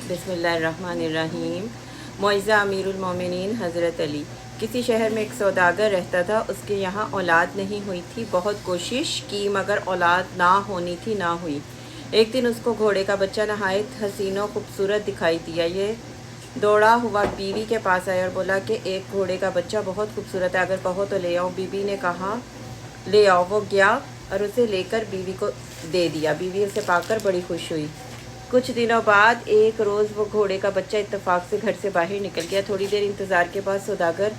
बिस्मिल्लाहिर्रहमानिर्रहीम। मुअज़्ज़ा अमीरुल मोमिनीन हज़रत अली। किसी शहर में एक सौदागर रहता था। उसके यहाँ औलाद नहीं हुई थी। बहुत कोशिश की मगर औलाद ना होनी थी, ना हुई। एक दिन उसको घोड़े का बच्चा नहायत हसीन और खूबसूरत दिखाई दिया। ये दौड़ा हुआ बीवी के पास आया और बोला कि एक घोड़े का बच्चा बहुत खूबसूरत है, अगर कहो तो ले आओ। बीवी ने कहा ले आओ। वो गया और उसे लेकर बीवी को दे दिया। बीवी उसे पाकर बड़ी खुश हुई। कुछ दिनों बाद एक रोज़ वो घोड़े का बच्चा इत्तेफाक से घर से बाहर निकल गया। थोड़ी देर इंतज़ार के बाद सौदागर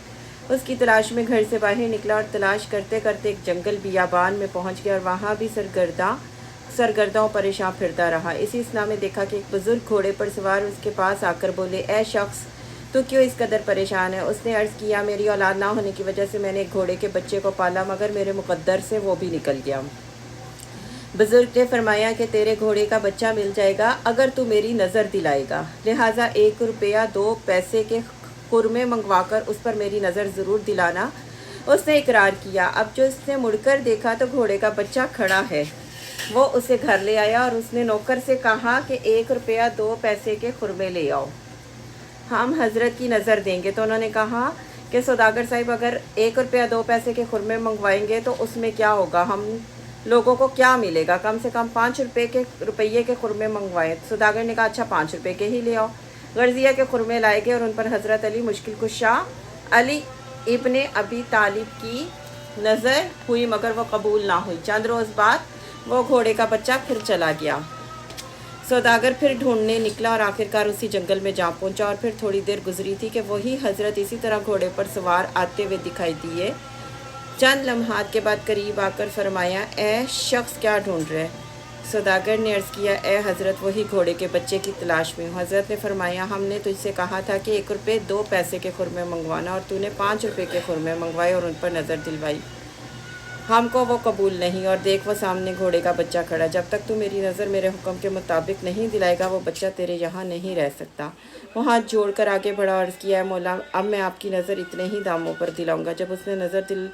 उसकी तलाश में घर से बाहर निकला और तलाश करते करते एक जंगल बियाबान में पहुंच गया और वहाँ भी सरगर्दा और परेशान फिरता रहा। इसी असना में देखा कि एक बुज़ुर्ग घोड़े पर सवार उसके पास आकर बोले, ए शख्स, तो क्यों इस कदर परेशान है? उसने अर्ज़ किया, मेरी औलाद ना होने की वजह से मैंने एक घोड़े के बच्चे को पाला, मगर मेरे मुक़द्दर से वो भी निकल गया। बुज़ुर्ग ने फरमाया कि तेरे घोड़े का बच्चा मिल जाएगा अगर तू मेरी नज़र दिलाएगा, लिहाजा 1 रुपया 2 पैसे के खुरमे मंगवाकर उस पर मेरी नज़र ज़रूर दिलाना। उसने इकरार किया। अब जो उसने मुड़कर देखा तो घोड़े का बच्चा खड़ा है। वो उसे घर ले आया और उसने नौकर से कहा कि 1 रुपया 2 पैसे के खुरमे ले आओ, हम हज़रत की नज़र देंगे। तो उन्होंने कहा कि सौदागर साहिब, अगर 1 रुपया 2 पैसे के खुरमे मंगवाएंगे तो उसमें क्या होगा, हम लोगों को क्या मिलेगा? कम से कम 5 रुपये के खुरमे मंगवाए। सौदागर ने कहा, अच्छा 5 रुपये के ही ले आओ। गर्जिया के खुरमे लाए गए और उन पर हज़रत अली मुश्किल कुशा अली इब्ने अबी तालिब की नज़र हुई, मगर वो कबूल ना हुई। चंद रोज़ बाद वो घोड़े का बच्चा फिर चला गया। सौदागर फिर ढूंढने निकला और आखिरकार उसी जंगल में जा पहुंचा। और फिर थोड़ी देर गुजरी थी कि वही हज़रत इसी तरह घोड़े पर सवार आते हुए दिखाई दिए। चंद लम्हात के बाद करीब आकर फरमाया, ए शख्स, क्या ढूंढ रहे? सौदागर ने अर्ज़ किया, ए हज़रत, वही घोड़े के बच्चे की तलाश में हूँ। हज़रत ने फरमाया, हमने तुझसे कहा था कि 1 रुपये 2 पैसे के खुरमे मंगवाना, और तूने 5 रुपये के खुरमे मंगवाए और उन पर नज़र दिलवाई। हमको वो कबूल नहीं। और देख, वो सामने घोड़े का बच्चा खड़ा। जब तक तू मेरी नज़र मेरे हुक्म के मुताबिक नहीं दिलाएगा, वो बच्चा तेरे यहाँ नहीं रह सकता। वो हाथ जोड़कर आगे बढ़ा और अर्ज़ किया, मौला, अब मैं आपकी नज़र इतने ही दामों पर दिलाऊंगा। जब उसने नज़र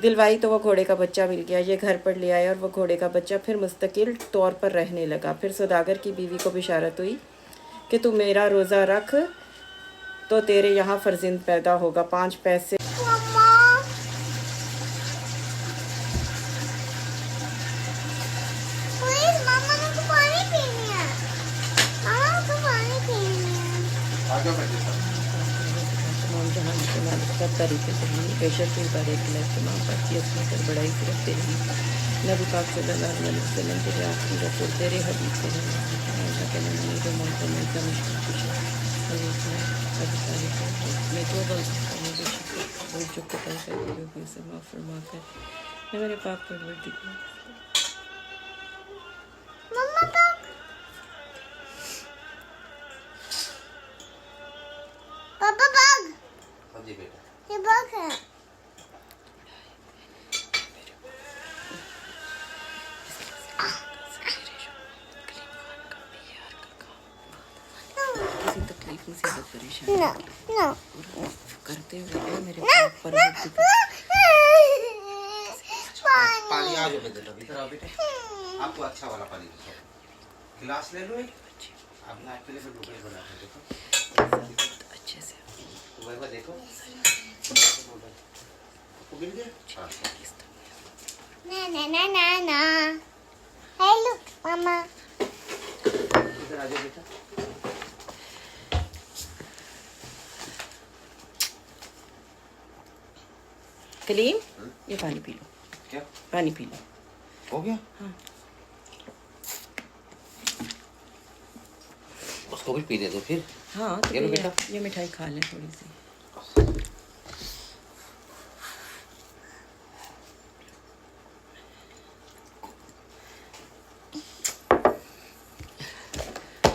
दिलवाई तो वो घोड़े का बच्चा मिल गया। ये घर पर ले आया और वो घोड़े का बच्चा फिर मुस्तकिल तौर पर रहने लगा। फिर सौदागर की बीवी को बिशारत हुई कि तू मेरा रोज़ा रख तो तेरे यहाँ फर्जिंद पैदा होगा। 5 पैसे सब तरीके से बेशक के बारे इस्तेमाल करती है, उसमें कर बड़ाई सिर्फ तेरी नबी पाक सल्लल्लाहु अलैहि वसल्लम के आखिरी रसूल तेरे हबीब से है। जो मौका मिलता मुश्किल कुछ मैं तो बोल चुके पैसा से माफ़ फरमा कर मेरे पाप पर वर्दी पापा बाग। जी बेटा, ये बाग है। किसी तकलीफ में से परेशान करते हुए मेरे पाप पर पानी आ जाओ बेटा, भीतर आओ बेटा। आपको अच्छा वाला पानी गिलास ले लो, आप नाक के लिए ढोकले बना के देखो अच्छे से। वह देखो गिर गया। ना ना ना ना ना, हेलो मामा, इधर आ जाओ बेटा। कलीम, ये पानी पी लो। क्या पानी पी लो? हो गया? हाँ, उसको भी पीने दो फिर। हाँ तो ये बेटा, ये मिठाई खा लें थोड़ी सी।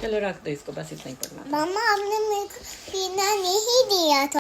चलो रख दो इसको, बस इतना ही पढ़ना। मामा, आपने मेरे को पीना नहीं दिया था।